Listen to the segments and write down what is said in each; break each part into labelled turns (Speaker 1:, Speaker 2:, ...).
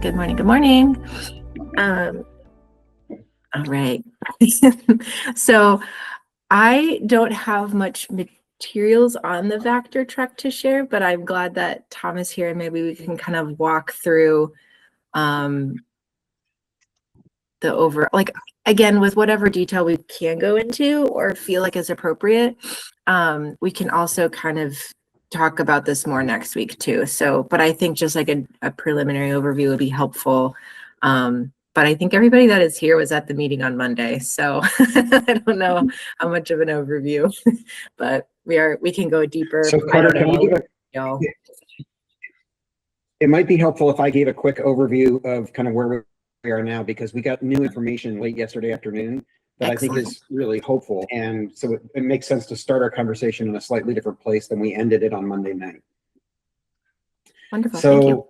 Speaker 1: Good morning. Good morning. All right. So I don't have much materials on the Vector truck to share, but I'm glad that Tom is here and maybe we can kind of walk through the like, again, with whatever detail we can go into or feel like is appropriate. We can also kind of talk about this more next week too. So, but I think just like a preliminary overview would be helpful. But I think everybody that is here was at the meeting on Monday, so I don't know how much of an overview, but we can go deeper.
Speaker 2: So Carter, can I give it might be helpful if I gave a quick overview of kind of where we are now, because we got new information late yesterday afternoon that Excellent. I think is really hopeful. And so it makes sense to start our conversation in a slightly different place than we ended it on Monday night.
Speaker 1: Wonderful,
Speaker 2: so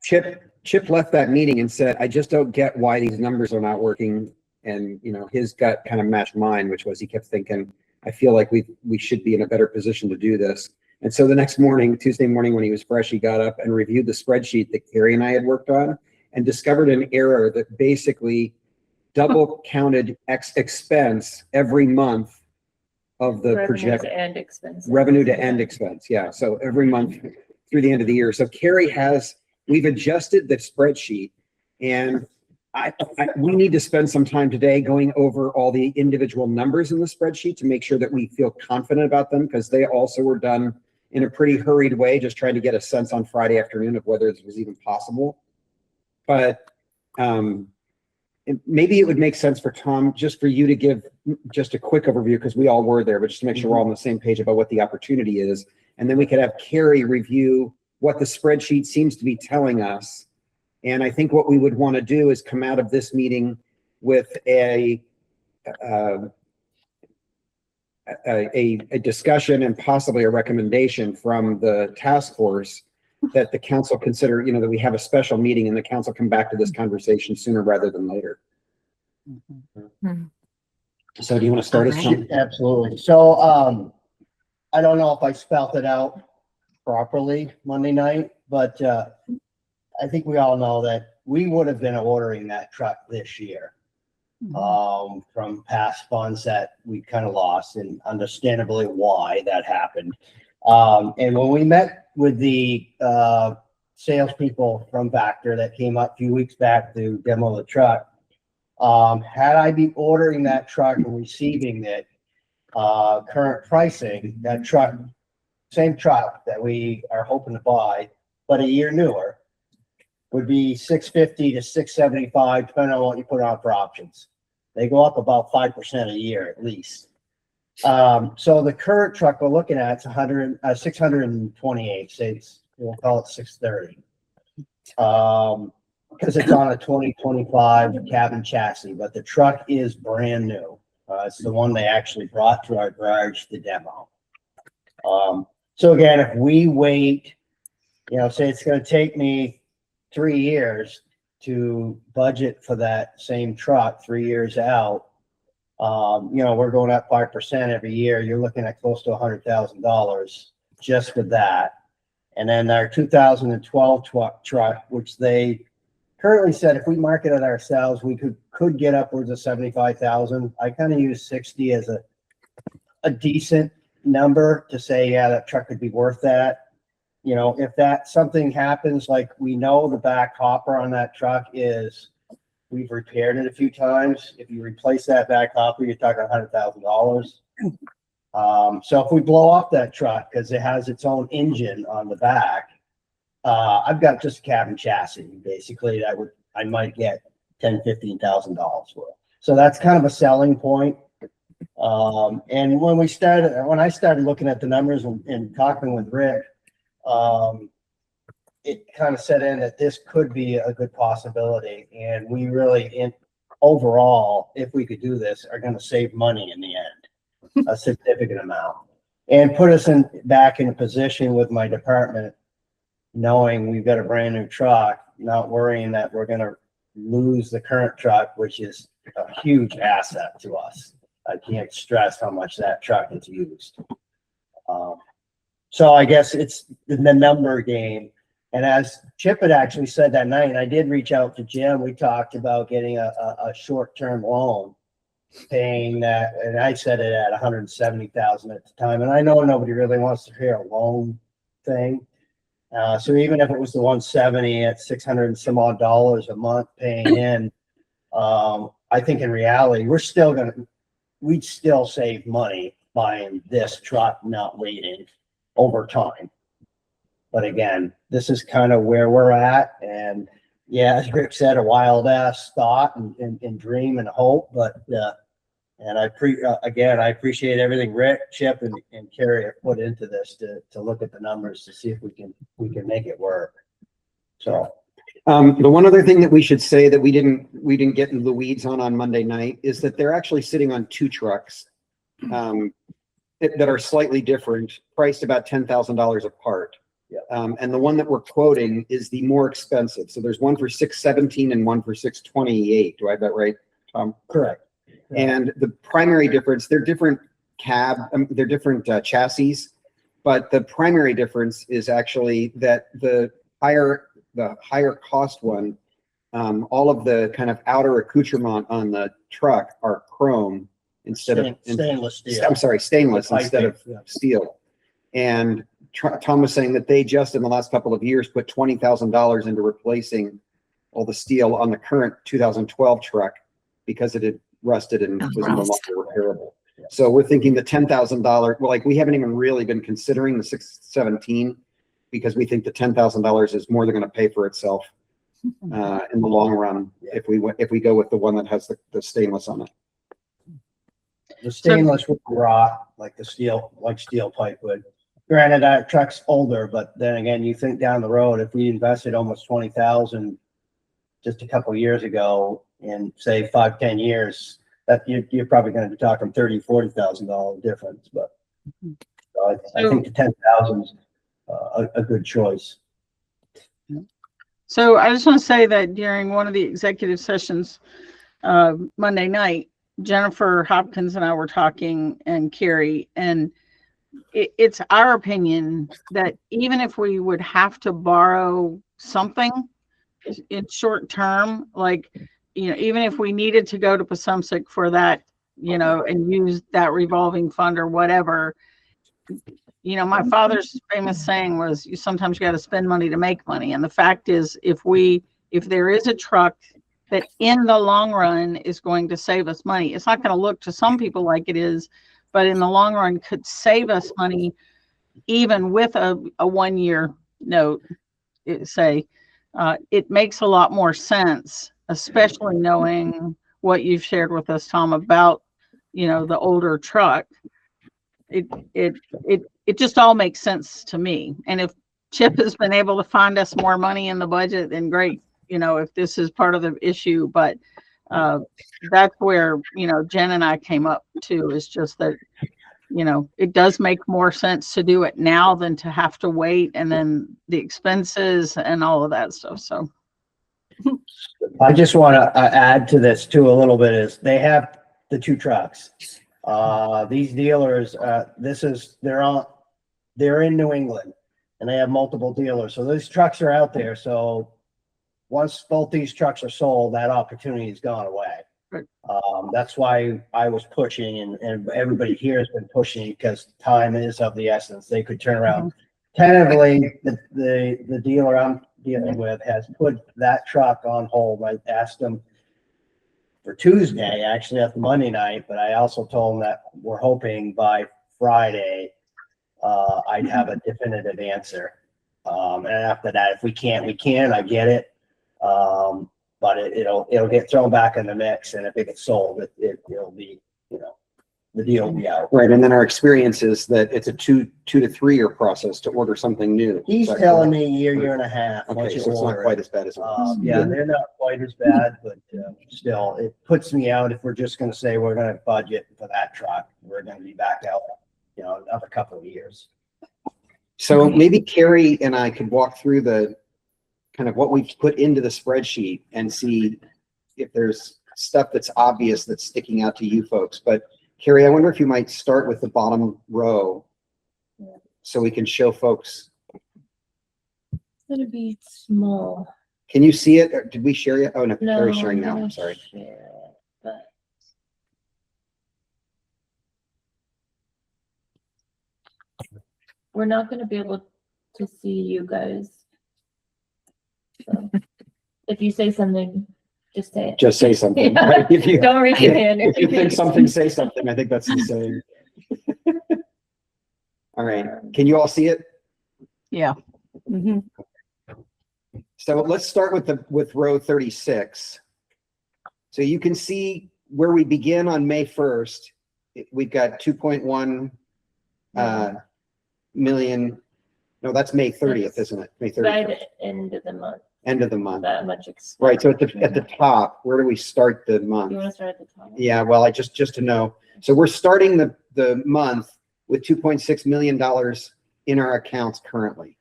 Speaker 2: thank you. Chip left that meeting and said, I just don't get why these numbers are not working. And his gut kind of matched mine, which was he kept thinking, I feel like we should be in a better position to do this. And so the next morning, Tuesday morning, when he was fresh, he got up and reviewed the spreadsheet that Carrie and I had worked on and discovered an error that basically double counted expense every month of the projected revenue to end expense. Yeah. So every month through the end of the year. So Carrie we've adjusted the spreadsheet, and we need to spend some time today going over all the individual numbers in the spreadsheet to make sure that we feel confident about them, because they also were done in a pretty hurried way, just trying to get a sense on Friday afternoon of whether this was even possible. But maybe it would make sense for Tom, just for you to give just a quick overview, because we all were there, but just to make sure we're all on the same page about what the opportunity is. And then we could have Carrie review what the spreadsheet seems to be telling us. And I think what we would want to do is come out of this meeting with a discussion and possibly a recommendation from the task force that the council consider, that we have a special meeting and the council come back to this conversation sooner rather than later. Mm-hmm. So do you want to start us, Tom?
Speaker 3: Absolutely. So I don't know if I spelled it out properly Monday night, but I think we all know that we would have been ordering that truck this year from past funds that we kind of lost, and understandably why that happened. And when we met with the salespeople from Vector that came up a few weeks back to demo the truck, had I be ordering that truck and receiving it current pricing, that truck, same truck that we are hoping to buy, but a year newer, would be $650 to $675, depending on what you put on for options. They go up about 5% a year at least. So the current truck we're looking at is 628. Say we'll call it 630, because it's on a 2025 cabin chassis, but the truck is brand new. It's the one they actually brought to our garage to demo. So again, if we wait, say it's going to take me 3 years to budget for that same truck 3 years out, we're going up 5% every year. You're looking at close to $100,000 just with that. And then our 2012 truck, which they currently said if we market it ourselves, we could get upwards of 75,000. I kind of use 60 as a decent number to say, yeah, that truck could be worth that. If that something happens, like we know the back hopper on that truck we've repaired it a few times. If you replace that back hopper, you're talking $100,000. So if we blow off that truck because it has its own engine on the back, I've got just a cabin chassis basically that I might get $10,000–$15,000 for. So that's kind of a selling point. And when I started looking at the numbers and talking with Rick, it kind of set in that this could be a good possibility, and we really, overall, if we could do this, are going to save money in the end, a significant amount, and put us back in a position with my department, knowing we've got a brand new truck, not worrying that we're going to lose the current truck, which is a huge asset to us. I can't stress how much that truck is used. So I guess it's the number game. And as Chip had actually said that night, and I did reach out to Jim, we talked about getting a short-term loan, paying that, and I said it at 170,000 at the time. And I know nobody really wants to hear a loan thing. So even if it was the 170 at 600 and some odd dollars a month paying in, I think in reality, we'd still save money buying this truck, not waiting over time. But again, this is kind of where we're at. And yeah, as Rick said, a wild ass thought and dream and hope. But and I appreciate everything Rick, Chip, and Carrie have put into this to look at the numbers to see if we can make it work. So
Speaker 2: the one other thing that we should say that we didn't get into the weeds on Monday night is that they're actually sitting on two trucks that are slightly different, priced about $10,000 apart.
Speaker 3: Yeah.
Speaker 2: And the one that we're quoting is the more expensive. So there's one for 617 and one for 628. Do I have that right, Tom?
Speaker 3: correct.
Speaker 2: And the primary difference, they're different they're different chassis, but the primary difference is actually that the higher cost one, all of the kind of outer accoutrement on the truck are chrome instead of
Speaker 3: stainless steel.
Speaker 2: I'm sorry, stainless instead of
Speaker 3: Yeah.
Speaker 2: steel. And Tom was saying that they just in the last couple of years put $20,000 into replacing all the steel on the current 2012 truck because it had rusted and was no longer repairable.
Speaker 3: Yeah.
Speaker 2: So we're thinking the $10,000, well, like we haven't even really been considering the 617 because we think the $10,000 is more than going to pay for itself in the long run if we go with the one that has the stainless on it.
Speaker 3: The stainless would rot like steel pipe would. Granted, that truck's older, but then again, you think down the road, if we invested almost 20,000 just a couple of years ago in say 5-10 years, that you're probably going to be talking $30,000-$40,000 difference. But I think the 10,000 is a good choice.
Speaker 4: So I just want to say that during one of the executive sessions Monday night, Jennifer Hopkins and I were talking, and Carrie, and it's our opinion that even if we would have to borrow something in short term, like, even if we needed to go to Pasumsic for that, and use that revolving fund or whatever, my father's famous saying was, sometimes you got to spend money to make money. And the fact is, if there is a truck that in the long run is going to save us money, it's not going to look to some people like it is, but in the long run could save us money, even with a 1-year note, it makes a lot more sense, especially knowing what you've shared with us, Tom, about, the older truck. It just all makes sense to me. And if Chip has been able to find us more money in the budget, then great, if this is part of the issue, but that's where, Jen and I came up to, is just that, it does make more sense to do it now than to have to wait, and then the expenses and all of that stuff. So
Speaker 3: I just want to add to this too a little bit, is they have the two trucks. These dealers, they're in New England, and they have multiple dealers. So those trucks are out there. So once both these trucks are sold, that opportunity has gone away.
Speaker 4: Right.
Speaker 3: That's why I was pushing, and everybody here has been pushing, because time is of the essence. They could turn around. Tentatively, the dealer I'm dealing with has put that truck on hold. I asked him for Tuesday, actually after Monday night, but I also told him that we're hoping by Friday I'd have a definitive answer. And after that, if we can't, we can. I get it. But it'll get thrown back in the mix, and if it gets sold, it'll be, the deal will be out.
Speaker 2: Right, and then our experience is that it's a 2 to 3 year process to order something new.
Speaker 3: He's telling me year and a half.
Speaker 2: Okay,
Speaker 3: once you
Speaker 2: so it's not
Speaker 3: order
Speaker 2: quite
Speaker 3: it.
Speaker 2: as bad as
Speaker 3: Yeah, they're not quite as bad, but still, it puts me out if we're just going to say we're going to budget for that truck. We're going to be back out, another couple of years.
Speaker 2: So maybe Carrie and I could walk through the kind of what we've put into the spreadsheet and see if there's stuff that's obvious that's sticking out to you folks. But Carrie, I wonder if you might start with the bottom row so we can show folks
Speaker 5: gonna be small.
Speaker 2: Can you see it? Or did we share it? Oh, no,
Speaker 5: No,
Speaker 2: Carrie's sharing
Speaker 5: I'm
Speaker 2: now.
Speaker 5: gonna
Speaker 2: I'm sorry.
Speaker 5: share it, but we're not gonna be able to see you guys. So if you say something, just say it.
Speaker 2: Just say something.
Speaker 5: Yeah.
Speaker 2: Right? If you,
Speaker 5: Don't raise your hand.
Speaker 2: if you think something, say something. I think that's the saying. All right. Can you all see it?
Speaker 4: Yeah.
Speaker 1: Mhm.
Speaker 2: So let's start with row 36. So you can see where we begin on May 1st. We've got 2.1 million. No, that's May 30th, isn't it? May 30th.
Speaker 5: By the end of the month,
Speaker 2: End of the month.
Speaker 5: that much.
Speaker 2: Right. So at the top, where do we start the month?
Speaker 5: You wanna start at the top?
Speaker 2: Yeah, well, I just to know. So we're starting the month with $2.6 million in our accounts currently.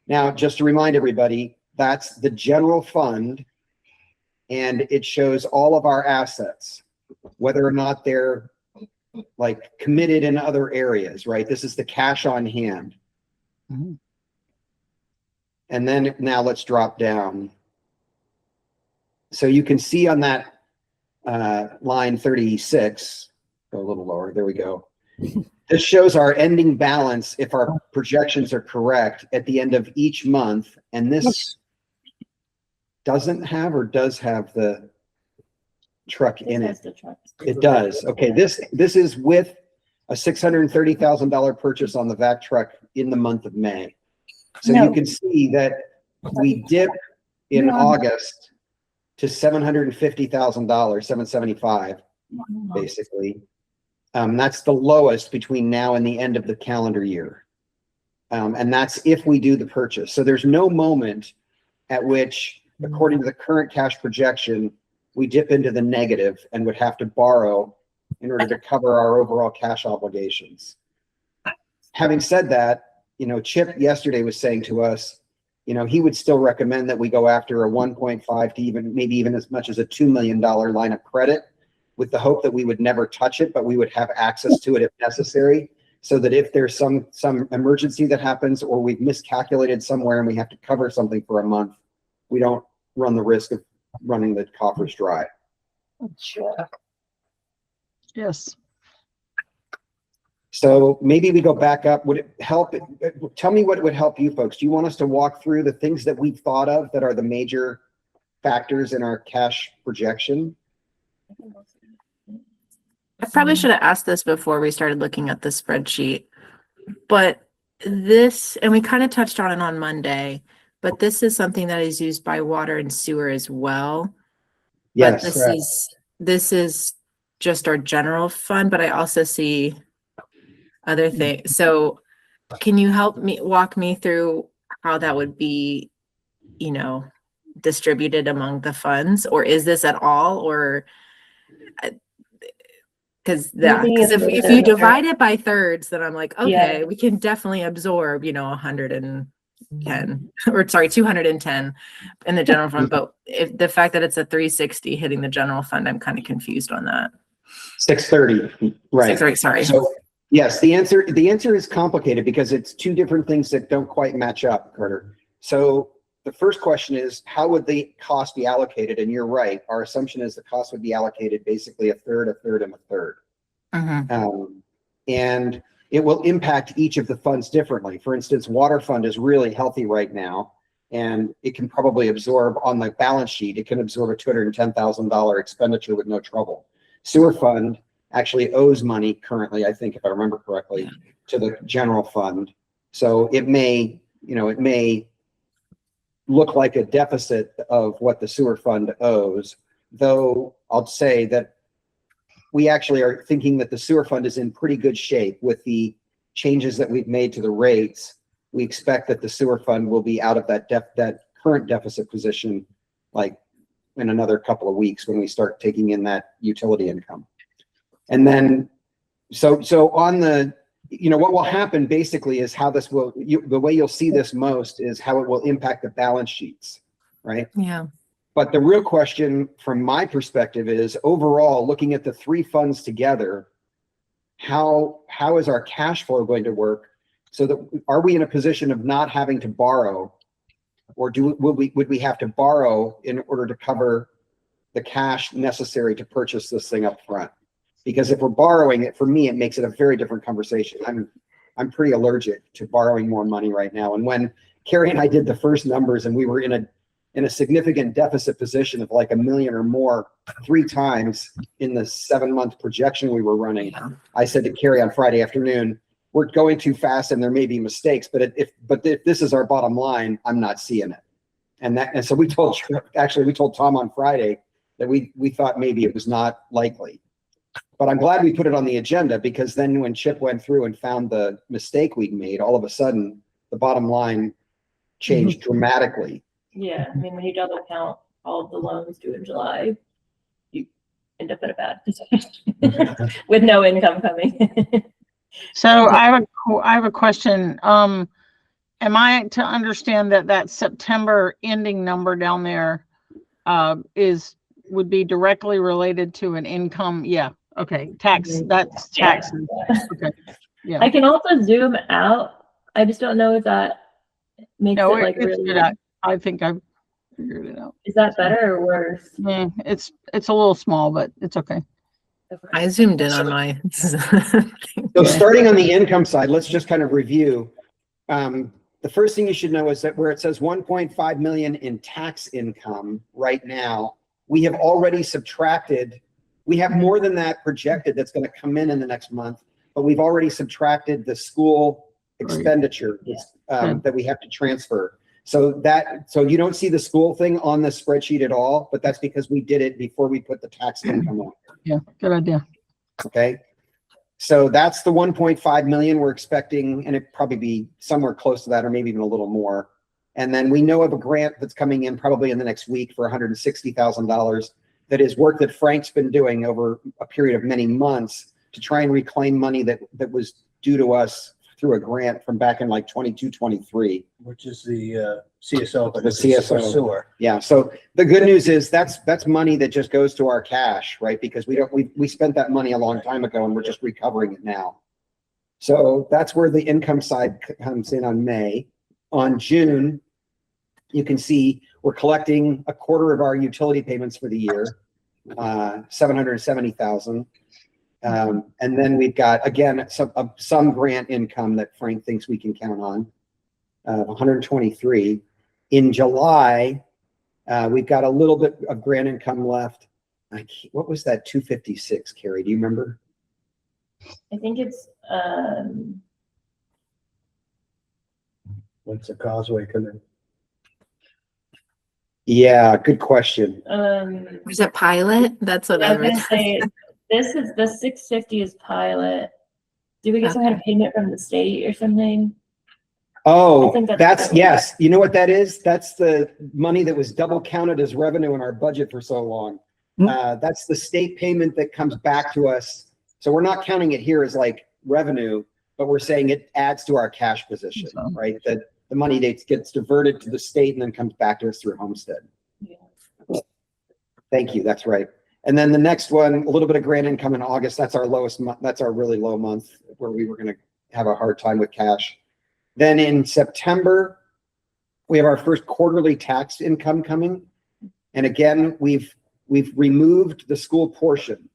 Speaker 2: Now, just to remind everybody, that's the general fund, and it shows all of our assets, whether or not they're like committed in other areas, right? This is the cash on hand.
Speaker 4: Mhm.
Speaker 2: And then now let's drop down. So you can see on that line 36, go a little lower, there we go. This shows our ending balance if our projections are correct at the end of each month. And this doesn't have or does have the truck in it.
Speaker 5: This has the truck.
Speaker 2: It does. Okay, this is with a $630,000 purchase on the vac truck in the month of May. So you can see that we dip in August to $750,000, 775, basically. That's the lowest between now and the end of the calendar year. And that's if we do the purchase. So there's no moment at which, according to the current cash projection, we dip into the negative and would have to borrow in order to cover our overall cash obligations. Having said that, you know, Chip yesterday was saying to us, you know, he would still recommend that we go after a 1.5 to even maybe even as much as a $2 million line of credit, with the hope that we would never touch it, but we would have access to it if necessary, so that if there's some emergency that happens or we've miscalculated somewhere and we have to cover something for a month, we don't run the risk of running the coffers dry.
Speaker 5: Sure.
Speaker 4: Yes.
Speaker 2: So maybe we go back up. Would it help? Tell me what would help you folks. Do you want us to walk through the things that we've thought of that are the major factors in our cash projection?
Speaker 1: I probably should have asked this before we started looking at the spreadsheet, but this, and we kind of touched on it on Monday, but this is something that is used by water and sewer as well.
Speaker 2: Yes,
Speaker 1: But
Speaker 3: correct.
Speaker 1: this is just our general fund, but I also see other things. So can you walk me through how that would be, you know, distributed among the funds, or is this at all, or because if you divide it by thirds, then I'm like, okay, we can definitely absorb, you know, 110 or sorry, 210 in the general fund. But if the fact that it's a 360 hitting the general fund, I'm kind of confused on that.
Speaker 2: 630, right?
Speaker 1: 630, sorry.
Speaker 2: So yes, the answer is complicated because it's two different things that don't quite match up, Carter. So the first question is, how would the cost be allocated? And you're right. Our assumption is the cost would be allocated basically a third, and a third. And it will impact each of the funds differently. For instance, water fund is really healthy right now, and it can probably absorb on the balance sheet, it can absorb a $210,000 expenditure with no trouble. Sewer fund actually owes money currently, I think, if I remember correctly, to the general fund. So it may, you know, it may look like a deficit of what the sewer fund owes, though I'll say that we actually are thinking that the sewer fund is in pretty good shape with the changes that we've made to the rates. We expect that the sewer fund will be out of that current deficit position, like in another couple of weeks when we start taking in that utility income. And then, so on the, you know, what will happen basically is how this will, the way you'll see this most is how it will impact the balance sheets, right?
Speaker 1: Yeah.
Speaker 2: But the real question from my perspective is, overall, looking at the three funds together, how is our cash flow going to work? So that, are we in a position of not having to borrow Or would we have to borrow in order to cover the cash necessary to purchase this thing up front? Because if we're borrowing it, for me, it makes it a very different conversation. I'm pretty allergic to borrowing more money right now. And when Carrie and I did the first numbers and we were in a significant deficit position of like $1 million or more 3 times in the 7-month projection we were running, I said to Carrie on Friday afternoon, we're going too fast and there may be mistakes, but if this is our bottom line, I'm not seeing it. And so we told Tom on Friday that we thought maybe it was not likely. But I'm glad we put it on the agenda, because then when Chip went through and found the mistake we'd made, all of a sudden the bottom line changed dramatically.
Speaker 5: Yeah, I mean, when you double count all of the loans due in July, you end up in a bad position with no income coming.
Speaker 4: So I have a question. Am I to understand that September ending number down there would be directly related to an income? Yeah. Okay. Tax. That's taxes.
Speaker 5: Yeah.
Speaker 4: Okay. Yeah.
Speaker 5: I can also zoom out. I just don't know if that makes it like really.
Speaker 4: Good. I think I've figured it out.
Speaker 5: Is that better or worse?
Speaker 4: Yeah, it's a little small, but it's okay.
Speaker 1: I zoomed in on my.
Speaker 2: So starting on the income side, let's just kind of review. The first thing you should know is that where it says 1.5 million in tax income right now, we have already subtracted. We have more than that projected that's going to come in the next month, but we've already subtracted the school expenditure that we have to transfer. So you don't see the school thing on the spreadsheet at all, but that's because we did it before we put the tax income on.
Speaker 4: Yeah, good idea.
Speaker 2: Okay. So that's the 1.5 million we're expecting, and it'd probably be somewhere close to that, or maybe even a little more. And then we know of a grant that's coming in probably in the next week for $160,000. That is work that Frank's been doing over a period of many months to try and reclaim money that was due to us through a grant from back in like 22, 23.
Speaker 3: Which is the CSO, but
Speaker 2: The CSO.
Speaker 3: sewer.
Speaker 2: Yeah. So the good news is that's money that just goes to our cash, right? Because we spent that money a long time ago and we're just recovering it now. So that's where the income side comes in on May. On June, you can see we're collecting a quarter of our utility payments for the year, 770,000. And then we've got, again, some grant income that Frank thinks we can count on, 123. In July, we've got a little bit of grant income left. What was that 256, Carrie? Do you remember?
Speaker 5: I think it's
Speaker 3: What's the causeway coming?
Speaker 2: Yeah, good question.
Speaker 1: Was it pilot? That's what
Speaker 5: I
Speaker 1: I
Speaker 5: was gonna
Speaker 1: was.
Speaker 5: say. This is the 650 is pilot. Do we get some kind of payment from the state or something?
Speaker 2: Oh,
Speaker 5: I think
Speaker 2: that's yes. You know what that is? That's the money that was double counted as revenue in our budget for so long. That's the state payment that comes back to us. So we're not counting it here as like revenue, but we're saying it adds to our cash position, right? That the money that gets diverted to the state and then comes back to us through homestead.
Speaker 5: Yeah.
Speaker 2: Thank you. That's right. And then the next one, a little bit of grant income in August. That's our lowest month. That's our really low month where we were going to have a hard time with cash. Then in September, we have our first quarterly tax income coming. And again, we've removed the school portion,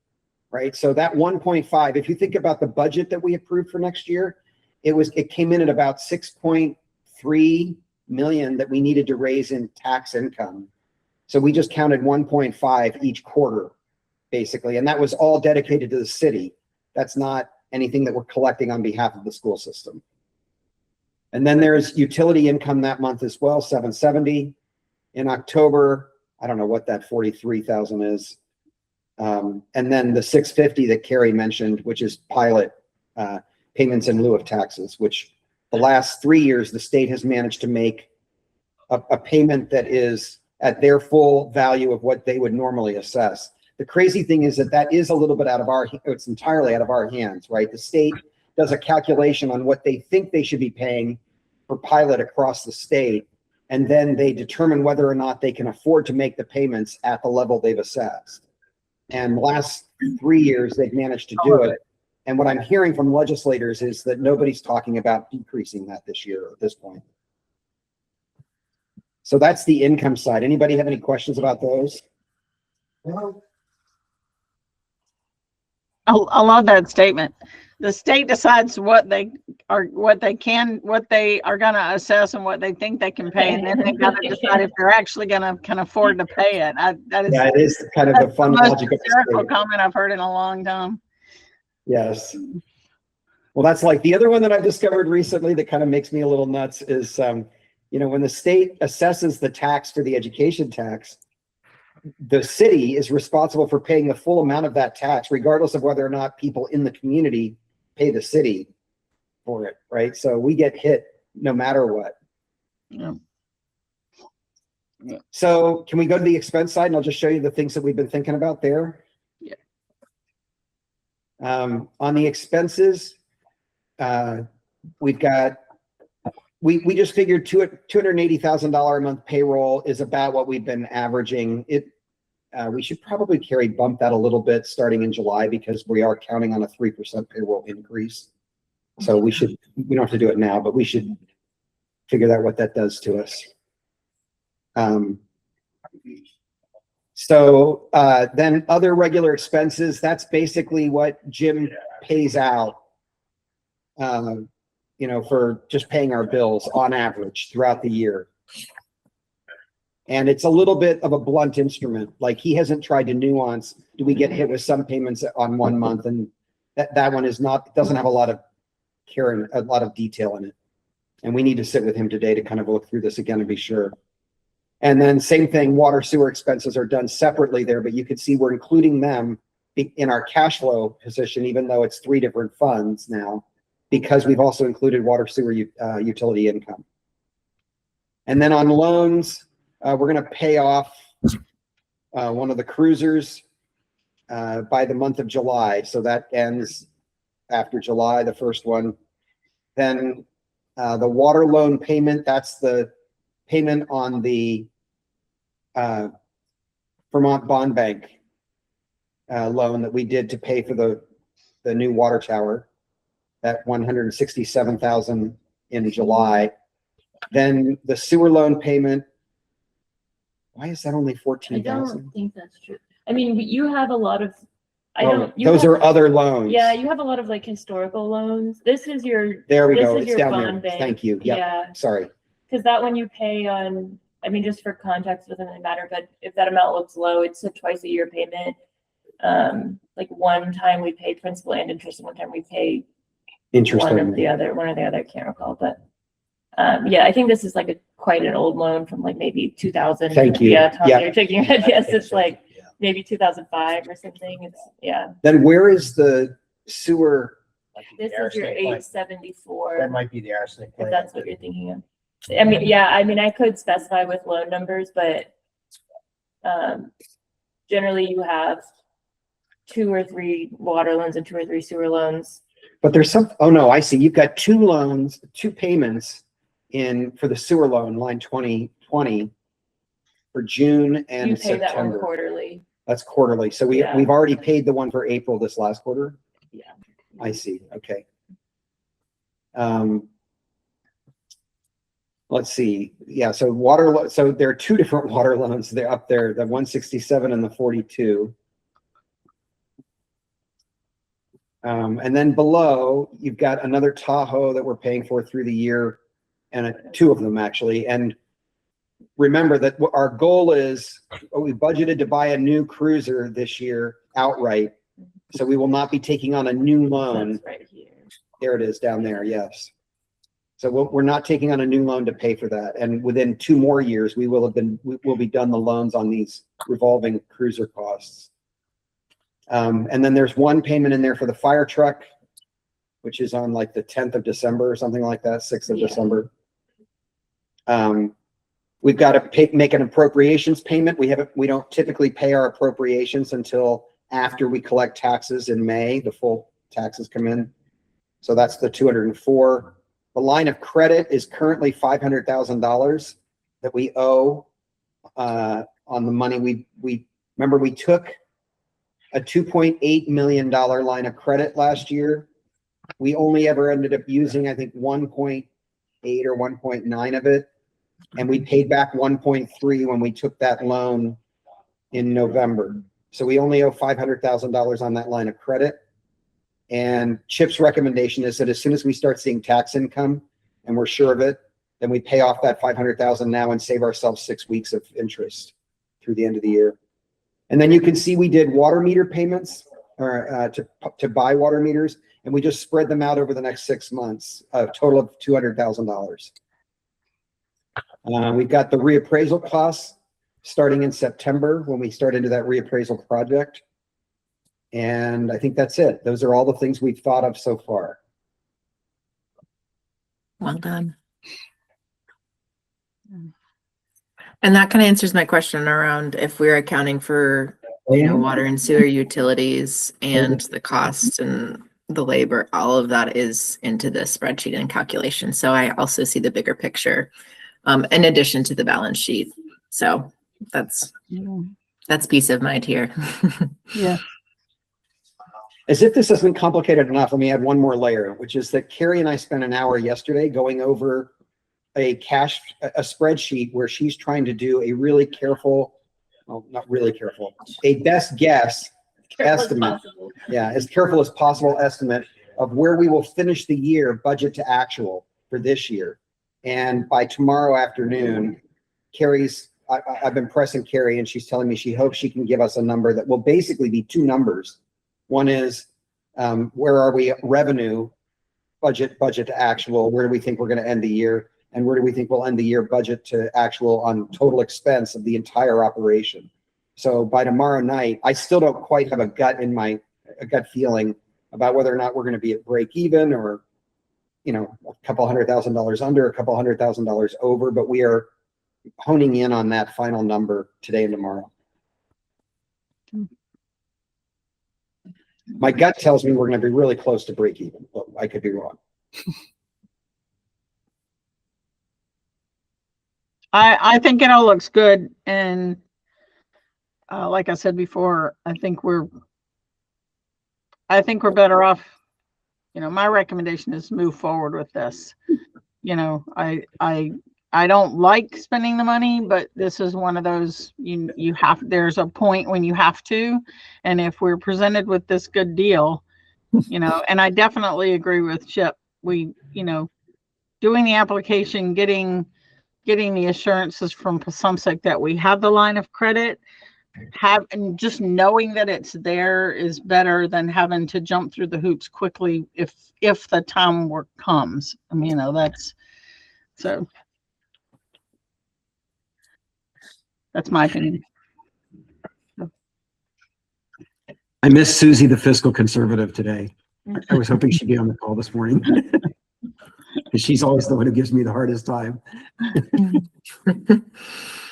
Speaker 2: right? So that 1.5, if you think about the budget that we approved for next year, it came in at about 6.3 million that we needed to raise in tax income. So we just counted 1.5 each quarter, basically. And that was all dedicated to the city. That's not anything that we're collecting on behalf of the school system. And then there's utility income that month as well, 770. In October, I don't know what that 43,000 is. And then the 650 that Carrie mentioned, which is pilot payments in lieu of taxes, which the last 3 years, the state has managed to make a payment that is at their full value of what they would normally assess. The crazy thing is that is a little bit out of it's entirely out of our hands, right? The state does a calculation on what they think they should be paying for pilot across the state, and then they determine whether or not they can afford to make the payments at the level they've assessed. And the last 3 years, they've managed to do it. And what I'm hearing from legislators is that nobody's talking about decreasing that this year at this point. So that's the income side. Anybody have any questions about those?
Speaker 4: I love that statement. The state decides what they are gonna assess and what they think they can pay, and then they've got to decide if they're actually can afford to pay it. That is
Speaker 2: Yeah, it is kind of the fun
Speaker 4: the most
Speaker 2: logic of the
Speaker 4: hysterical
Speaker 2: state.
Speaker 4: comment I've heard in a long time.
Speaker 2: Yes. Well, that's like the other one that I've discovered recently that kind of makes me a little nuts is, when the state assesses the tax for the education tax, the city is responsible for paying the full amount of that tax, regardless of whether or not people in the community pay the city for it, right? So we get hit no matter what.
Speaker 4: Yeah.
Speaker 2: So can we go to the expense side and I'll just show you the things that we've been thinking about there?
Speaker 4: Yeah.
Speaker 2: On the expenses, we've got, we just figured $280,000 a month payroll is about what we've been averaging. We should probably bump that a little bit starting in July because we are counting on a 3% payroll increase. So we don't have to do it now, but we should figure out what that does to us. Then other regular expenses, that's basically what Jim pays out, for just paying our bills on average throughout the year. And it's a little bit of a blunt instrument. Like he hasn't tried to nuance, do we get hit with some payments on 1 month? And that one doesn't have a lot of care and a lot of detail in it. And we need to sit with him today to kind of look through this again and be sure. And then same thing, water sewer expenses are done separately there, but you can see we're including them in our cash flow position, even though it's 3 different funds now, because we've also included water sewer utility income. And then on loans, we're going to pay off one of the cruisers by the month of July. So that ends after July, the first one. Then the water loan payment, that's the payment on the Vermont Bond Bank loan that we did to pay for the new water tower, that $167,000 in July. Then the sewer loan payment, why is that only
Speaker 5: I
Speaker 2: $14,000?
Speaker 5: don't think that's true. I mean, you have a lot of,
Speaker 2: Those are other loans.
Speaker 5: yeah, you have a lot of like historical loans. This is your,
Speaker 2: There we
Speaker 5: this
Speaker 2: go.
Speaker 5: is
Speaker 2: It's
Speaker 5: your
Speaker 2: down
Speaker 5: bond
Speaker 2: there.
Speaker 5: bank.
Speaker 2: Thank you. Yep.
Speaker 5: Yeah,
Speaker 2: Sorry.
Speaker 5: because that one you pay on, I mean, just for context, doesn't really matter, but if that amount looks low, it's a twice a year payment. Like one time we pay principal and interest, and one time we pay
Speaker 2: Interest
Speaker 5: one or
Speaker 2: only.
Speaker 5: the other, I can't recall, but yeah, I think this is like quite an old loan from like maybe 2000.
Speaker 2: Thank you.
Speaker 5: Yeah, Tom,
Speaker 2: Yeah.
Speaker 5: you're taking it. Yes, it's like maybe 2005 or something. It's, yeah.
Speaker 2: Then where is the sewer?
Speaker 5: This is your 874.
Speaker 3: That might be the arsenic
Speaker 5: If
Speaker 3: plant.
Speaker 5: that's what you're thinking of. I mean, yeah, I mean, I could specify with loan numbers, but generally you have 2 or 3 water loans and 2 or 3 sewer loans.
Speaker 2: But there's oh no, I see. You've got 2 loans, 2 payments for the sewer loan, line 2020 for June and
Speaker 5: You pay that one
Speaker 2: September.
Speaker 5: quarterly.
Speaker 2: That's quarterly. So
Speaker 5: Yeah.
Speaker 2: we've already paid the one for April this last quarter.
Speaker 5: Yeah.
Speaker 2: I see. Okay. Let's see. Yeah. So so there are 2 different water loans. They're up there, the 167 and the 42. And then below, you've got another Tahoe that we're paying for through the year, and 2 of them actually. And remember that our goal is, we budgeted to buy a new cruiser this year outright. So we will not be taking on a new loan.
Speaker 5: That's right here.
Speaker 2: There it is down there. Yes. So we're not taking on a new loan to pay for that. And within 2 more years, we will be done the loans on these revolving cruiser costs. And then there's 1 payment in there for the fire truck, which is on like the 10th of December or something like that, 6th of
Speaker 5: Yeah.
Speaker 2: December. We've got to make an appropriations payment. We don't typically pay our appropriations until after we collect taxes in May. The full taxes come in. So that's the 204. The line of credit is currently $500,000 that we owe on the money we remember we took a $2.8 million line of credit last year. We only ever ended up using, I think, 1.8 or 1.9 of it. and we paid back 1.3 when we took that loan in November. So we only owe $500,000 on that line of credit. And Chip's recommendation is that as soon as we start seeing tax income and we're sure of it, then we pay off that 500,000 now and save ourselves 6 weeks of interest through the end of the year. And then you can see we did water meter payments to buy water meters, and we just spread them out over the next 6 months, a total of $200,000. We've got the reappraisal costs starting in September when we start into that reappraisal project. And I think that's it. Those are all the things we've thought of so far.
Speaker 1: Well done. And that kind of answers my question around if we're accounting for, you know, water and sewer utilities and the cost and the labor, all of that is into this spreadsheet and calculation. So I also see the bigger picture in addition to the balance sheet. So that's peace of mind here.
Speaker 4: Yeah.
Speaker 2: As if this isn't complicated enough, let me add one more layer, which is that Carrie and I spent an hour yesterday going over a spreadsheet where she's trying to do a really careful, well, not really careful, a best guess estimate. Yeah, as careful as possible estimate of where we will finish the year budget to actual for this year. And by tomorrow afternoon, I've been pressing Carrie and she's telling me she hopes she can give us a number that will basically be two numbers. One is where are we revenue budget to actual? Where do we think we're going to end the year? And where do we think we'll end the year budget to actual on total expense of the entire operation? So by tomorrow night, I still don't quite have a gut feeling about whether or not we're going to be at break even or, you know, a couple $100,000 under, a couple $100,000 over, but we are honing in on that final number today and tomorrow. My gut tells me we're going to be really close to break even, but I could be wrong.
Speaker 4: I think it all looks good. And like I said before, I think we're better off. You know, my recommendation is move forward with this. You know, I don't like spending the money, but this is one of those, you have, there's a point when you have to. And if we're presented with this good deal, you know, and I definitely agree with Chip, you know, doing the application, getting the assurances from Pasumsic that we have the line of credit, and just knowing that it's there is better than having to jump through the hoops quickly if the time work comes. I mean, you know, that's my opinion.
Speaker 2: I miss Susie, the fiscal conservative, today. I was hoping she'd be on the call this morning. Because she's always the one who gives me the hardest time.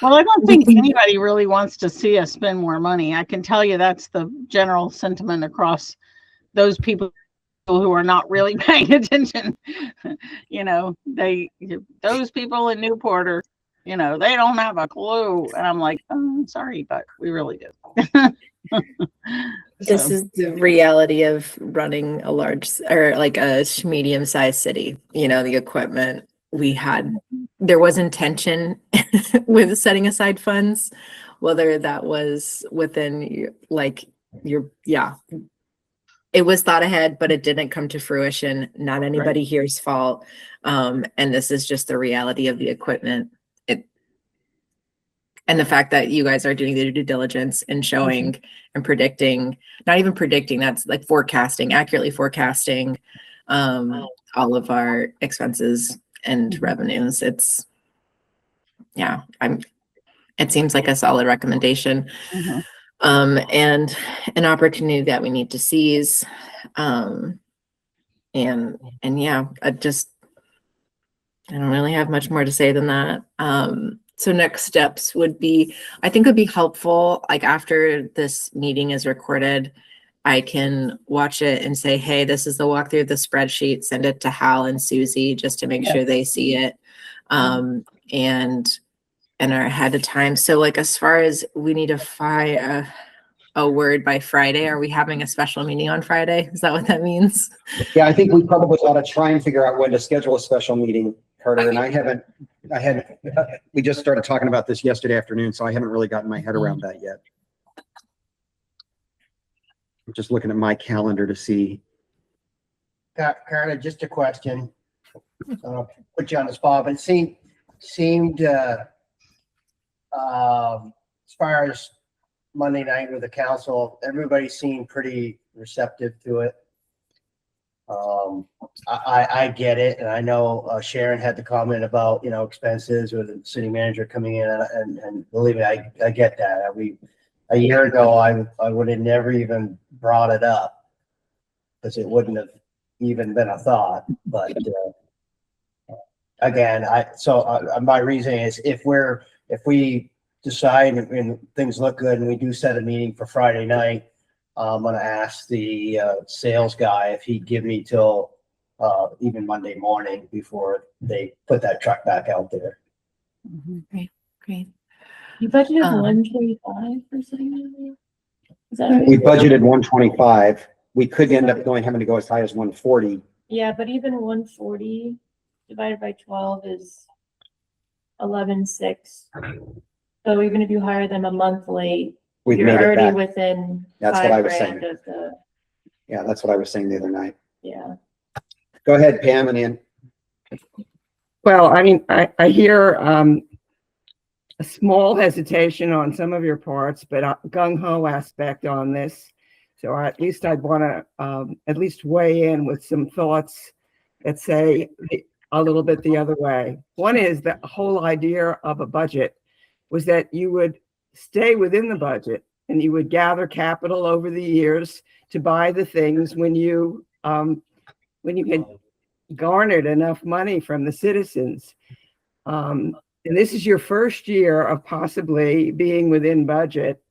Speaker 4: Well, I don't think anybody really wants to see us spend more money. I can tell you that's the general sentiment across those people who are not really paying attention. You know, those people in Newport are, you know, they don't have a clue. And I'm like, oh, I'm sorry, but we really do.
Speaker 1: This is the reality of running a large or like a medium-sized city. You know, the equipment there was intention with setting aside funds, whether that was within it was thought ahead, but it didn't come to fruition. Not anybody here's fault. And this is just the reality of the equipment. And the fact that you guys are doing the due diligence and showing and predicting, not even predicting, that's like forecasting, accurately forecasting all of our expenses and revenues. It seems like a solid recommendation and an opportunity that we need to seize. And yeah, I don't really have much more to say than that. So next steps would be, I think it would be helpful, like after this meeting is recorded, I can watch it and say, hey, this is the walkthrough of the spreadsheet, send it to Hal and Susie just to make sure they see it. And are ahead of time. So like, as far as we need to find a word by Friday, are we having a special meeting on Friday? Is that what that means?
Speaker 2: Yeah, I think we probably ought to try and figure out when to schedule a special meeting, Carter, and I haven't we just started talking about this yesterday afternoon, so I haven't really gotten my head around that yet. I'm just looking at my calendar to see.
Speaker 3: Kind of just a question. Put you on the spot, but it seemed as far as Monday night with the council, everybody seemed pretty receptive to it. I get it, and I know Sharon had the comment about, you know, expenses or the city manager coming in, and believe me, I get that. A year ago, I would have never even brought it up because it wouldn't have even been a thought. But again, my reasoning is if we decide and things look good and we do set a meeting for Friday night, I'm gonna ask the sales guy if he'd give me till even Monday morning before they put that truck back out there.
Speaker 1: Great.
Speaker 5: You budgeted 125 for city manager? Is that right?
Speaker 2: We budgeted 125. We could end up having to go as high as 140.
Speaker 5: Yeah, but even 140 divided by 12 is 11,600. So even if you hire them a month late,
Speaker 2: We've
Speaker 5: you're
Speaker 2: made it
Speaker 5: already
Speaker 2: back.
Speaker 5: within
Speaker 2: That's what I was
Speaker 5: $5,000
Speaker 2: saying.
Speaker 5: of the,
Speaker 2: Yeah, that's what I was saying the other night.
Speaker 5: yeah.
Speaker 2: Go ahead, Pam, and then.
Speaker 6: Well, I mean, I hear a small hesitation on some of your parts, but a gung-ho aspect on this. So at least I'd want to at least weigh in with some thoughts that say a little bit the other way. One is the whole idea of a budget was that you would stay within the budget and you would gather capital over the years to buy the things when you had garnered enough money from the citizens. And this is your first year of possibly being within budget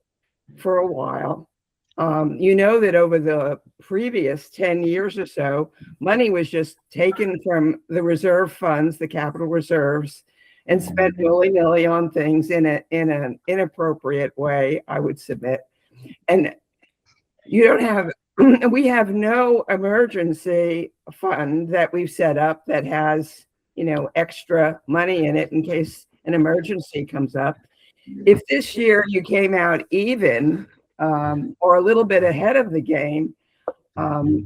Speaker 6: for a while. You know that over the previous 10 years or so, money was just taken from the reserve funds, the capital reserves, and spent willy-nilly on things in an inappropriate way, I would submit. And you don't have, we have no emergency fund that we've set up that has, you know, extra money in it in case an emergency comes up. If this year you came out even or a little bit ahead of the game, then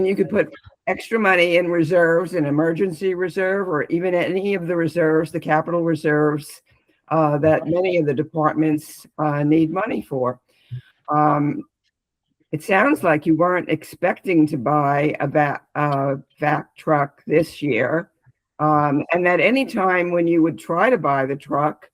Speaker 6: you could put extra money in reserves, an emergency reserve, or even any of the reserves, the capital reserves that many of the departments need money for. It sounds like you weren't expecting to buy a vac truck this year, and that any time when you would try to buy the truck,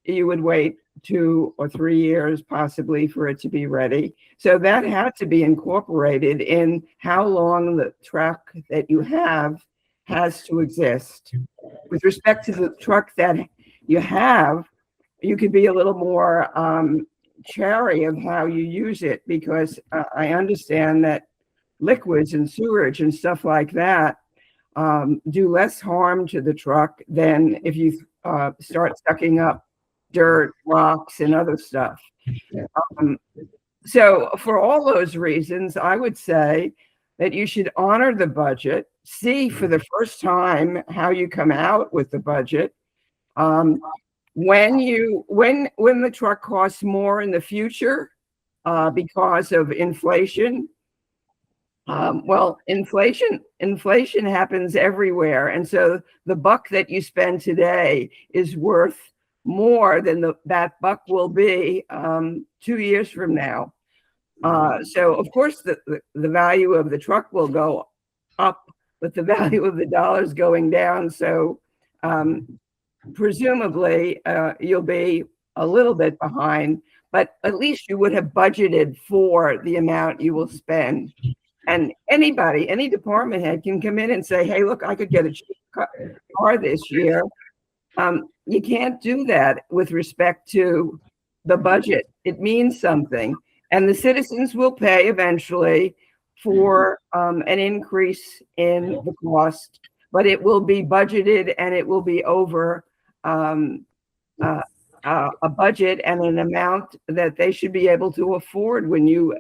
Speaker 6: you would wait 2 or 3 years possibly for it to be ready. So that had to be incorporated in how long the truck that you have has to exist. With respect to the truck that you have, you could be a little more chary of how you use it, because I understand that liquids and sewage and stuff like that do less harm to the truck than if you start sucking up dirt, rocks, and other stuff. So for all those reasons, I would say that you should honor the budget, see for the first time how you come out with the budget. When the truck costs more in the future because of inflation, well, inflation happens everywhere, and so the buck that you spend today is worth more than that buck will be 2 years from now. So of course the value of the truck will go up, but the value of the dollar is going down. So presumably you'll be a little bit behind, but at least you would have budgeted for the amount you will spend. And anybody, any department head can come in and say, hey, look, I could get a cheap car this year. You can't do that with respect to the budget. It means something. And the citizens will pay eventually for an increase in the cost, but it will be budgeted and it will be over a budget and an amount that they should be able to afford when you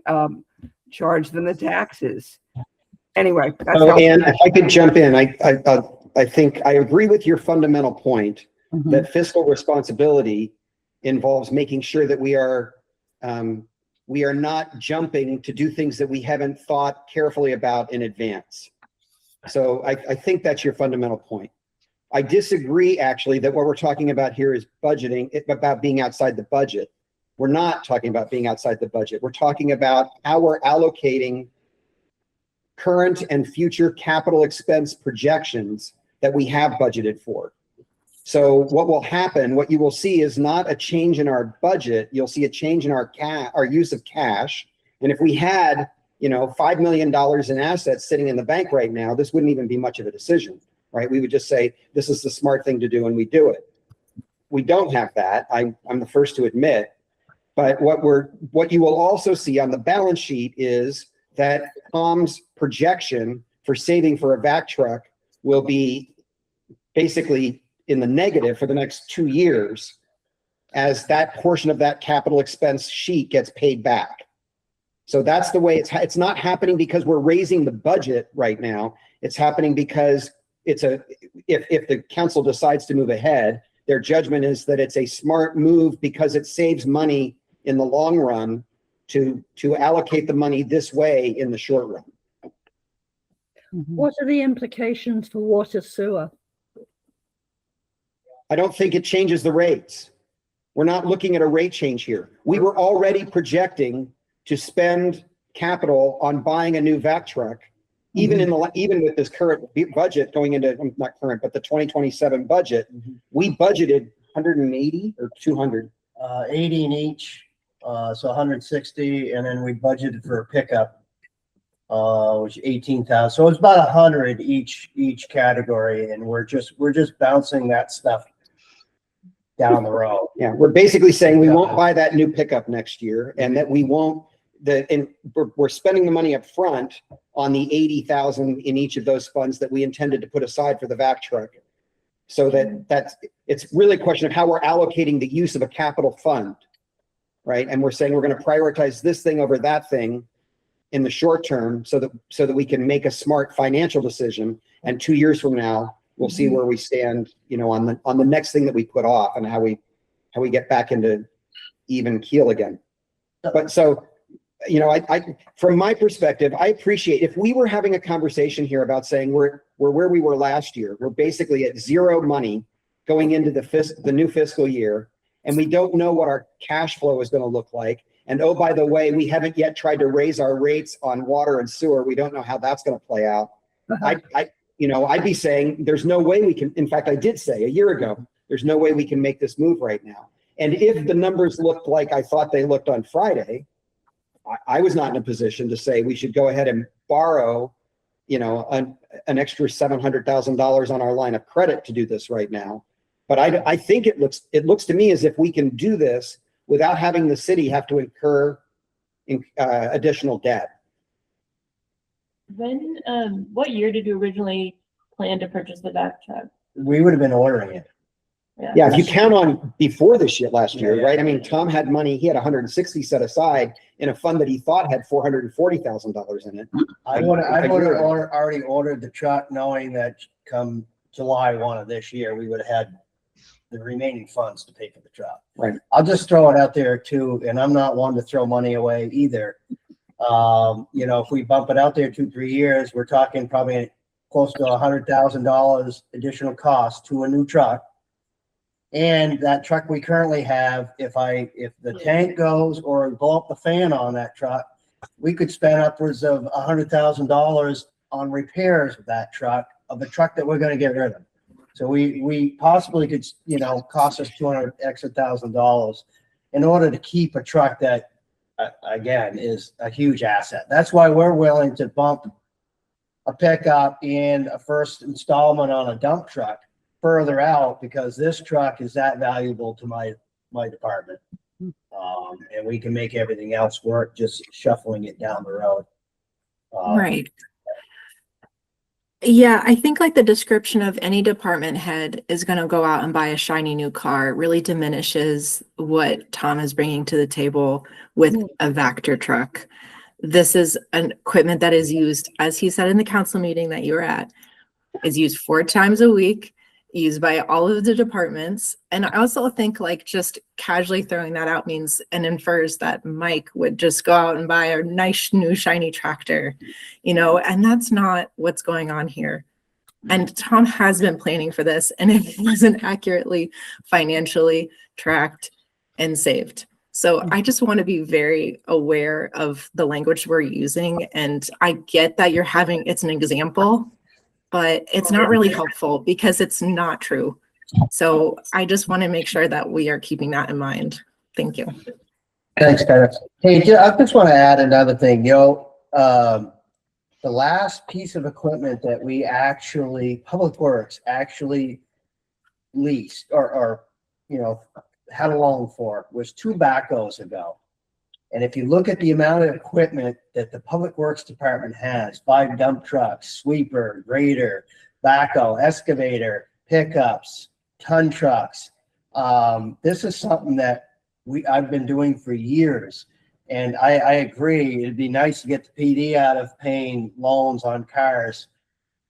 Speaker 6: charge them the taxes. Anyway.
Speaker 2: So, Ann, if I could jump in, I think I agree with your fundamental point
Speaker 4: Mhm.
Speaker 2: that fiscal responsibility involves making sure that we are not jumping to do things that we haven't thought carefully about in advance. So I think that's your fundamental point. I disagree, actually, that what we're talking about here is budgeting, about being outside the budget. We're not talking about being outside the budget. We're talking about how we're allocating current and future capital expense projections that we have budgeted for. So what will happen, what you will see is not a change in our budget. You'll see a change in our use of cash. And if we had, $5 million in assets sitting in the bank right now, this wouldn't even be much of a decision, right? We would just say, this is the smart thing to do, and we do it. We don't have that. I'm the first to admit. But what you will also see on the balance sheet is that Tom's projection for saving for a vac truck will be basically in the negative for the next 2 years as that portion of that capital expense sheet gets paid back. So that's the way it's not happening because we're raising the budget right now. It's happening because if the council decides to move ahead, their judgment is that it's a smart move because it saves money in the long run to allocate the money this way in the short run.
Speaker 4: Mhm.
Speaker 7: What are the implications for water sewer?
Speaker 2: I don't think it changes the rates. We're not looking at a rate change here. We were already projecting to spend capital on buying a new vac truck, even with this current budget going into, not current, but the 2027 budget. We budgeted 180 or 200.
Speaker 3: 80 in each, so 160, and then we budgeted for a pickup, which 18,000. So it's about 100 each category, and we're just bouncing that stuff down the road.
Speaker 2: Yeah, we're basically saying we won't buy that new pickup next year, and that we won't. We're spending the money up front on the 80,000 in each of those funds that we intended to put aside for the vac truck. So it's really a question of how we're allocating the use of a capital fund, right? And we're saying we're going to prioritize this thing over that thing in the short term so that we can make a smart financial decision. And 2 years from now, we'll see where we stand, on the next thing that we put off and how we get back into even keel again. But so, I from my perspective, I appreciate if we were having a conversation here about saying we're where we were last year. We're basically at zero money going into the new fiscal year, and we don't know what our cash flow is going to look like. And oh, by the way, we haven't yet tried to raise our rates on water and sewer. We don't know how that's going to play out. I'd be saying there's no way we can. In fact, I did say a year ago, there's no way we can make this move right now. And if the numbers looked like I thought they looked on Friday, I was not in a position to say we should go ahead and borrow, an extra $700,000 on our line of credit to do this right now. But I think it looks to me as if we can do this without having the city have to incur additional debt.
Speaker 5: What year did you originally plan to purchase the vac truck?
Speaker 3: We would have been ordering it.
Speaker 2: Yeah, if you count on before this year, last year,
Speaker 3: Yeah.
Speaker 2: right? I mean, Tom had money, he had 160 set aside in a fund that he thought had $440,000 in it.
Speaker 3: I would have already ordered the truck knowing that come July 1 of this year, we would have had the remaining funds to pay for the truck.
Speaker 2: Right.
Speaker 3: I'll just throw it out there too, and I'm not one to throw money away either. If we bump it out there 2-3 years, we're talking probably close to $100,000 additional cost to a new truck. And that truck we currently have, if the tank goes or blow up the fan on that truck, we could spend upwards of $100,000 on repairs of that truck, of the truck that we're going to get rid of. So we possibly could, cost us $200,000 in order to keep a truck that, again, is a huge asset. That's why we're willing to bump a pickup and a first installment on a dump truck further out, because this truck is that valuable to my department. And we can make everything else work, just shuffling it down the road.
Speaker 1: Right. Yeah, I think like the description of any department head is going to go out and buy a shiny new car really diminishes what Tom is bringing to the table with a Vector truck. This is an equipment that is used, as he said in the council meeting that you were at, is used 4 times a week, used by all of the departments. And I also think like just casually throwing that out means and infers that Mike would just go out and buy a nice new shiny tractor, and that's not what's going on here. And Tom has been planning for this, and it wasn't accurately financially tracked and saved. So I just want to be very aware of the language we're using. And I get that it's an example, but it's not really helpful because it's not true. So I just want to make sure that we are keeping that in mind. Thank you.
Speaker 3: Thanks, Dennis. Hey, I just want to add another thing, the last piece of equipment that Public Works actually leased or had a loan for was 2 backhoes ago. And if you look at the amount of equipment that the Public Works Department has, 5 dump trucks, sweeper, grader, backhoe, excavator, pickups, ton trucks. This is something that I've been doing for years. And I agree, it'd be nice to get the PD out of paying loans on cars.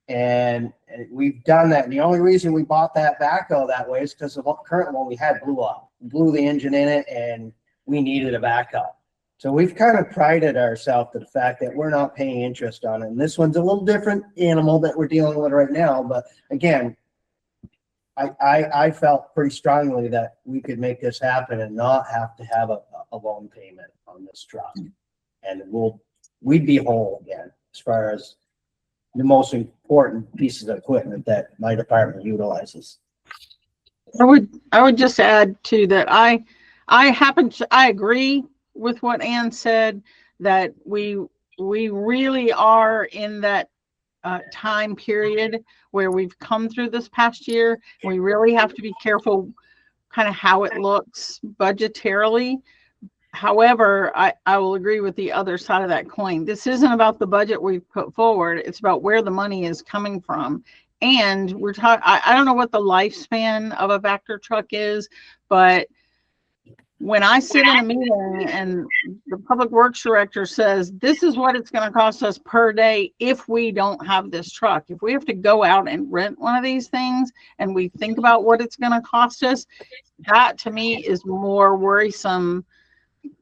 Speaker 3: And we've done that. And the only reason we bought that backhoe that way is because the current one we had blew the engine in it, and we needed a backhoe. So we've kind of prided ourselves to the fact that we're not paying interest on it. And this one's a little different animal that we're dealing with right now. But again, I felt pretty strongly that we could make this happen and not have to have a loan payment on this truck. And we'd be whole again as far as the most important pieces of equipment that my department utilizes.
Speaker 4: I would just add to that. I agree with what Ann said, that we really are in that time period where we've come through this past year. We really have to be careful kind of how it looks budgetarily. However, I will agree with the other side of that coin. This isn't about the budget we've put forward. It's about where the money is coming from. And we're talking, I don't know what the lifespan of a Vector truck is, but when I sit in a meeting and the Public Works Director says, this is what it's going to cost us per day if we don't have this truck. If we have to go out and rent one of these things and we think about what it's going to cost us, that to me is more worrisome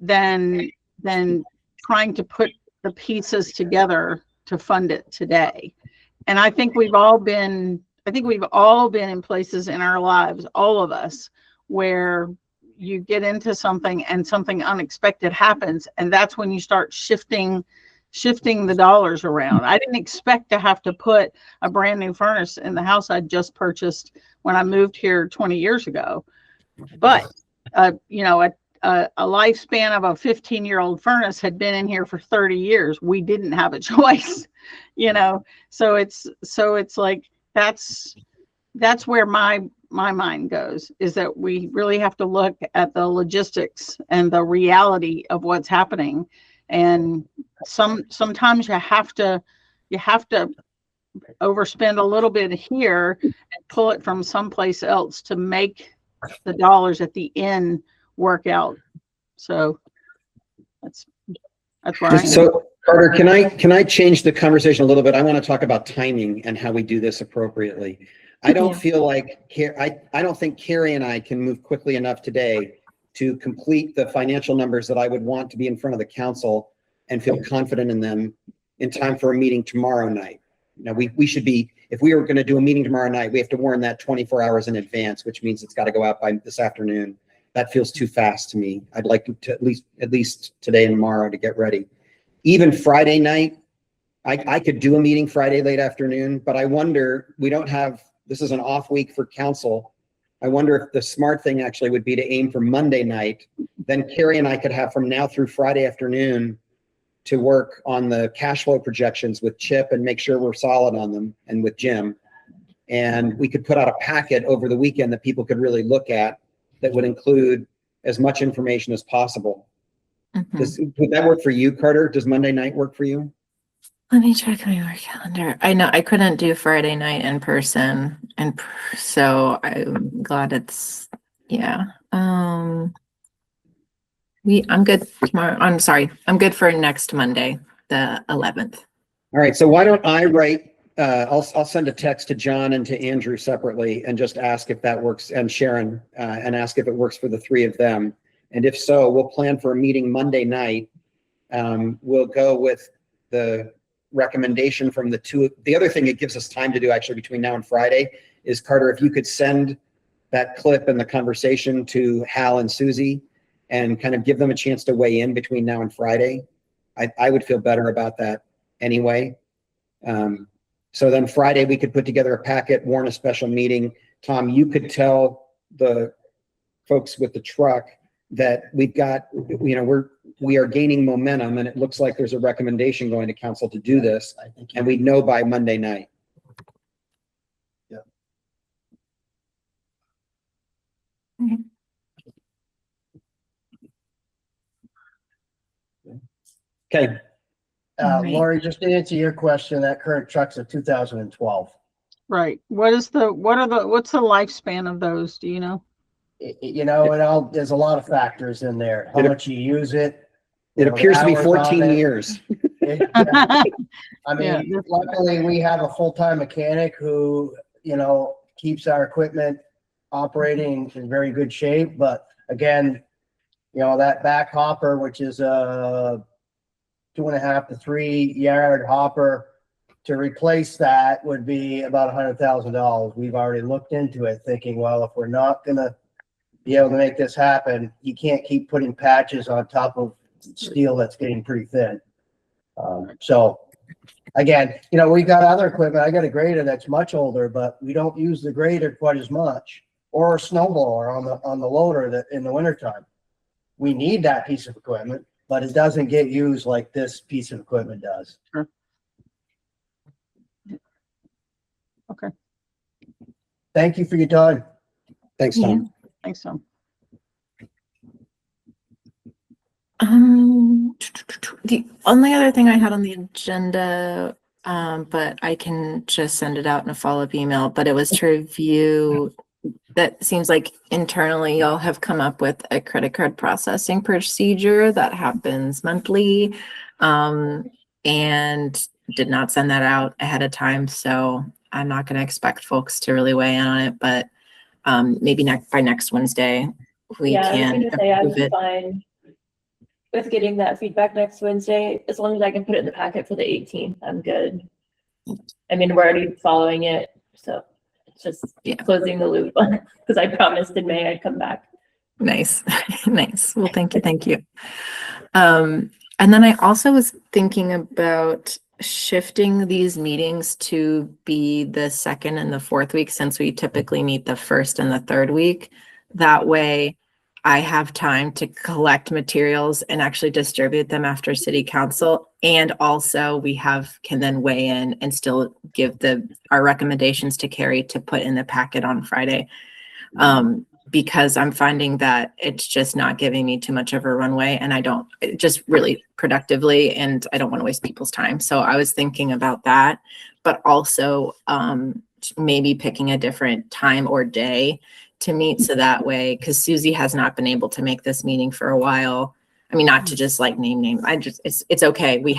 Speaker 4: than trying to put the pieces together to fund it today. And I think we've all been in places in our lives, all of us, where you get into something and something unexpected happens, and that's when you start shifting the dollars around. I didn't expect to have to put a brand new furnace in the house I just purchased when I moved here 20 years ago. But a lifespan of a 15-year-old furnace had been in here for 30 years. We didn't have a choice, So it's like that's where my mind goes, is that we really have to look at the logistics and the reality of what's happening. And sometimes you have to overspend a little bit here and pull it from someplace else to make the dollars at the end work out. So that's where I am.
Speaker 2: So Carter, can I change the conversation a little bit? I want to talk about timing and how we do this appropriately. I don't feel like I don't think Carrie and I can move quickly enough today to complete the financial numbers that I would want to be in front of the council and feel confident in them in time for a meeting tomorrow night. Now we should be, if we were going to do a meeting tomorrow night, we have to warn that 24 hours in advance, which means it's got to go out by this afternoon. That feels too fast to me. I'd like to at least today and tomorrow to get ready. Even Friday night, I could do a meeting Friday late afternoon, but I wonder, this is an off week for council. I wonder if the smart thing actually would be to aim for Monday night. Then Carrie and I could have from now through Friday afternoon to work on the cash flow projections with Chip and make sure we're solid on them, and with Jim. And we could put out a packet over the weekend that people could really look at that would include as much information as possible.
Speaker 1: Mm-hmm.
Speaker 2: Would that work for you, Carter? Does Monday night work for you?
Speaker 1: Let me check my work calendar. I know I couldn't do Friday night in person, and so I'm glad it's I'm good tomorrow. I'm sorry. I'm good for next Monday, the 11th.
Speaker 2: All right. So why don't I write I'll send a text to John and to Andrew separately and just ask if that works, and Sharon, and ask if it works for the three of them. And if so, we'll plan for a meeting Monday night. We'll go with the recommendation from the two. The other thing it gives us time to do actually between now and Friday is, Carter, if you could send that clip and the conversation to Hal and Susie and kind of give them a chance to weigh in between now and Friday. I would feel better about that anyway. So then Friday we could put together a packet, warn a special meeting. Tom, you could tell the folks with the truck that we've got, you know, we are gaining momentum, and it looks like there's a recommendation going to council to do this,
Speaker 3: I think.
Speaker 2: and we'd know by Monday night.
Speaker 3: Yeah.
Speaker 2: Okay.
Speaker 1: Right.
Speaker 3: Lori, just to answer your question, that current truck's a 2012.
Speaker 4: Right. What's the lifespan of those? Do you know?
Speaker 3: You know, there's a lot of factors in there. How
Speaker 2: It-
Speaker 3: much you use it.
Speaker 2: It
Speaker 3: you know, the
Speaker 2: appears to be
Speaker 3: hours on
Speaker 2: 14
Speaker 3: it.
Speaker 2: years.
Speaker 3: I
Speaker 4: Yeah.
Speaker 3: mean, luckily we have a full-time mechanic who, you know, keeps our equipment operating in very good shape. But again, you know, that back hopper, which is a 2.5 to 3 yard hopper, to replace that would be about $100,000. We've already looked into it thinking, well, if we're not gonna be able to make this happen, you can't keep putting patches on top of steel that's getting pretty thin. So again, you know, we got other equipment. I got a grader that's much older, but we don't use the grader quite as much, or a snowblower on the loader that in the wintertime. We need that piece of equipment, but it doesn't get used like this piece of equipment does.
Speaker 4: Sure. Okay.
Speaker 3: Thank you for your time.
Speaker 2: Thanks, Tom.
Speaker 4: Thanks, Tom.
Speaker 1: The only other thing I had on the agenda, but I can just send it out in a follow-up email, but it was to review. That seems like internally y'all have come up with a credit card processing procedure that happens monthly, and did not send that out ahead of time. So I'm not going to expect folks to really weigh in on it, but maybe by next Wednesday we
Speaker 5: Yeah, I was
Speaker 1: can
Speaker 5: gonna say I'm
Speaker 1: approve it.
Speaker 5: fine with getting that feedback next Wednesday, as long as I can put it in the packet for the 18th. I'm good. I mean, we're already following it, so it's just
Speaker 1: Yeah.
Speaker 5: closing the loop because I promised in May I'd come back.
Speaker 1: Nice, nice. Well, thank you, thank you. And then I also was thinking about shifting these meetings to be the second and the fourth week, since we typically meet the first and the third week. That way I have time to collect materials and actually distribute them after city council. And also we can then weigh in and still give our recommendations to Carrie to put in the packet on Friday. Because I'm finding that it's just not giving me too much of a runway, and just really productively, and I don't want to waste people's time. So I was thinking about that, but also maybe picking a different time or day to meet. So that way, because Susie has not been able to make this meeting for a while. I mean, not to just like name names. It's okay. We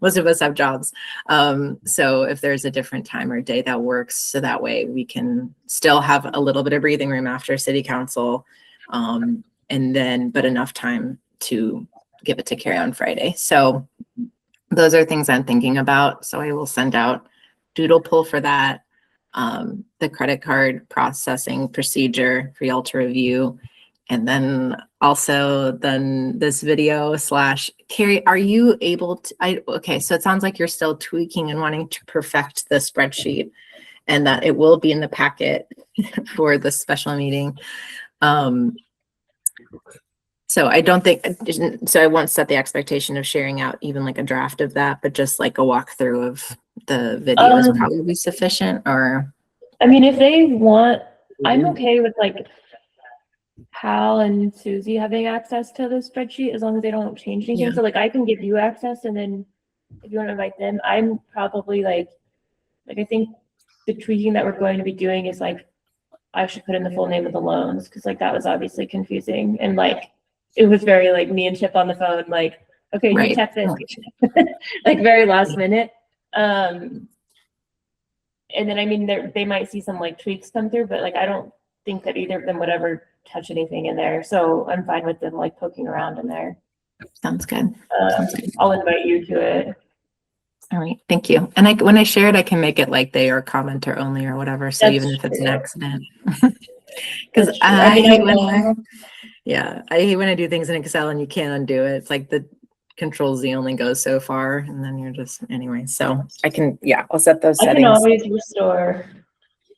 Speaker 1: most of us have jobs. So if there's a different time or day that works, so that way we can still have a little bit of breathing room after city council. And then, but enough time to give it to Carrie on Friday. So those are things I'm thinking about. So I will send out doodle poll for that. The credit card processing procedure for y'all to review. And then also this video / Carrie, are you able to, okay, so it sounds like you're still tweaking and wanting to perfect the spreadsheet, and that it will be in the packet for the special meeting. So I don't think, so I won't set the expectation of sharing out even like a draft of that, but just like a walkthrough of the video is probably sufficient, or?
Speaker 5: I mean, if they want, I'm okay with like Hal and Susie having access to the spreadsheet as long as they don't change anything.
Speaker 1: Yeah.
Speaker 5: So like I can give you access, and then if you want to invite them, I'm probably like I think the tweaking that we're going to be doing is like I should put in the full name of the loans, because like that was obviously confusing, and like it was very like me and Chip on the phone, like, okay,
Speaker 1: Right.
Speaker 5: you check this like very last minute. And then, I mean, they might see some like tweaks come through, but like, I don't think that either of them would ever touch anything in there. So I'm fine with them like poking around in there.
Speaker 1: Sounds good. Sounds good.
Speaker 5: I'll invite you to it.
Speaker 1: All right, thank you. And when I share it, I can make it like they are commenter only or whatever. So
Speaker 5: That's
Speaker 1: even if it's an
Speaker 5: true.
Speaker 1: accident. Because
Speaker 5: That's true. I mean,
Speaker 1: I hate when I do things in Excel and you can't undo it. It's like the Control-Z only goes so far, and then you're just anyway. So I can, I'll set those
Speaker 5: I can
Speaker 1: settings.
Speaker 5: always restore.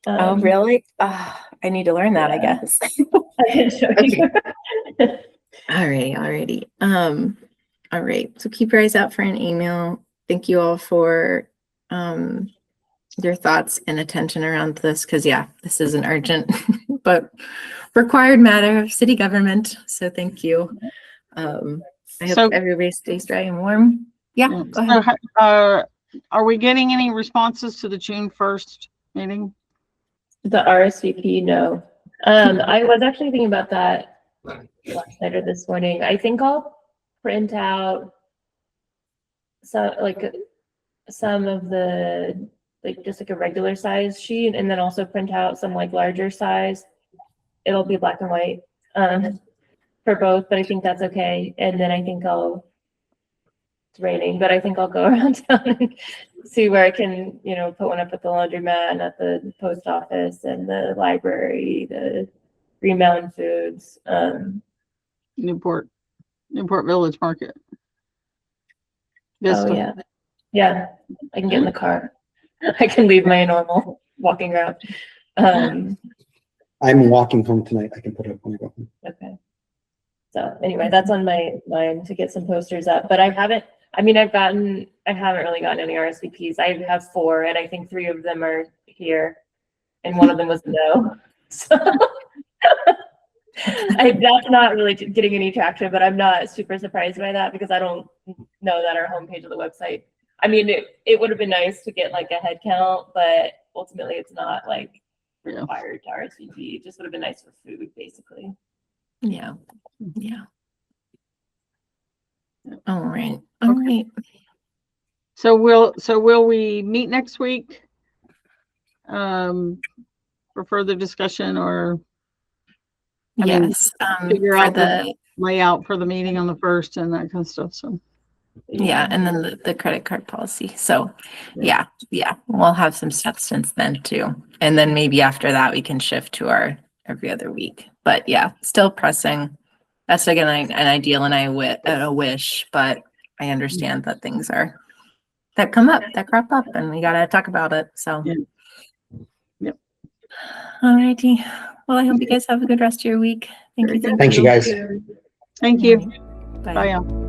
Speaker 1: Oh, really? I need to learn that, I
Speaker 5: yeah.
Speaker 1: guess.
Speaker 5: I can show you.
Speaker 1: Alrighty. All right. So keep your eyes out for an email. Thank you all for your thoughts and attention around this, because this is an urgent but required matter of city government. So thank you. I hope everybody stays dry and warm. Go ahead.
Speaker 4: Are we getting any responses to the June 1st meeting?
Speaker 5: The RSVP, no. I was actually thinking about that last night or this morning. I think I'll print out some of the just like a regular size sheet, and then also print out some like larger size. It'll be black and white for both, but I think that's okay. And then I think it's raining, but I think I'll go around town and see where I can, put one up at the laundromat and at the post office and the library, the Green Mountain Foods,
Speaker 4: Newport Village Market.
Speaker 5: Oh yeah, I can get in the car. I can leave my normal walking route.
Speaker 2: I'm walking home tonight. I can put it up when I go home.
Speaker 5: Okay. So anyway, that's on my mind to get some posters up, but I haven't really gotten any RSVPs. I have 4, and I think 3 of them are here, and one of them was no. So that's not really getting any traction, but I'm not super surprised by that because I don't know that our homepage of the website. I mean, it would have been nice to get like a head count, but ultimately it's not like required to RSVP. It just would have been nice for food, basically.
Speaker 1: Yeah. All right. Okay.
Speaker 4: So will we meet next week for further discussion, or
Speaker 1: Yes.
Speaker 4: figure
Speaker 1: For
Speaker 4: out
Speaker 1: the
Speaker 4: the layout for the meeting on the 1st and that kind of stuff? So
Speaker 1: and then the credit card policy. So we'll have some substance then too. And then maybe after that we can shift to our every other week. But still pressing. That's again an ideal and a wish, but I understand that things that crop up, and we gotta talk about it. So
Speaker 4: Yep.
Speaker 1: All righty. Well, I hope you guys have a good rest of your week. Thank you.
Speaker 2: Thanks, you guys.
Speaker 4: Thank you.
Speaker 1: Bye.
Speaker 4: Bye.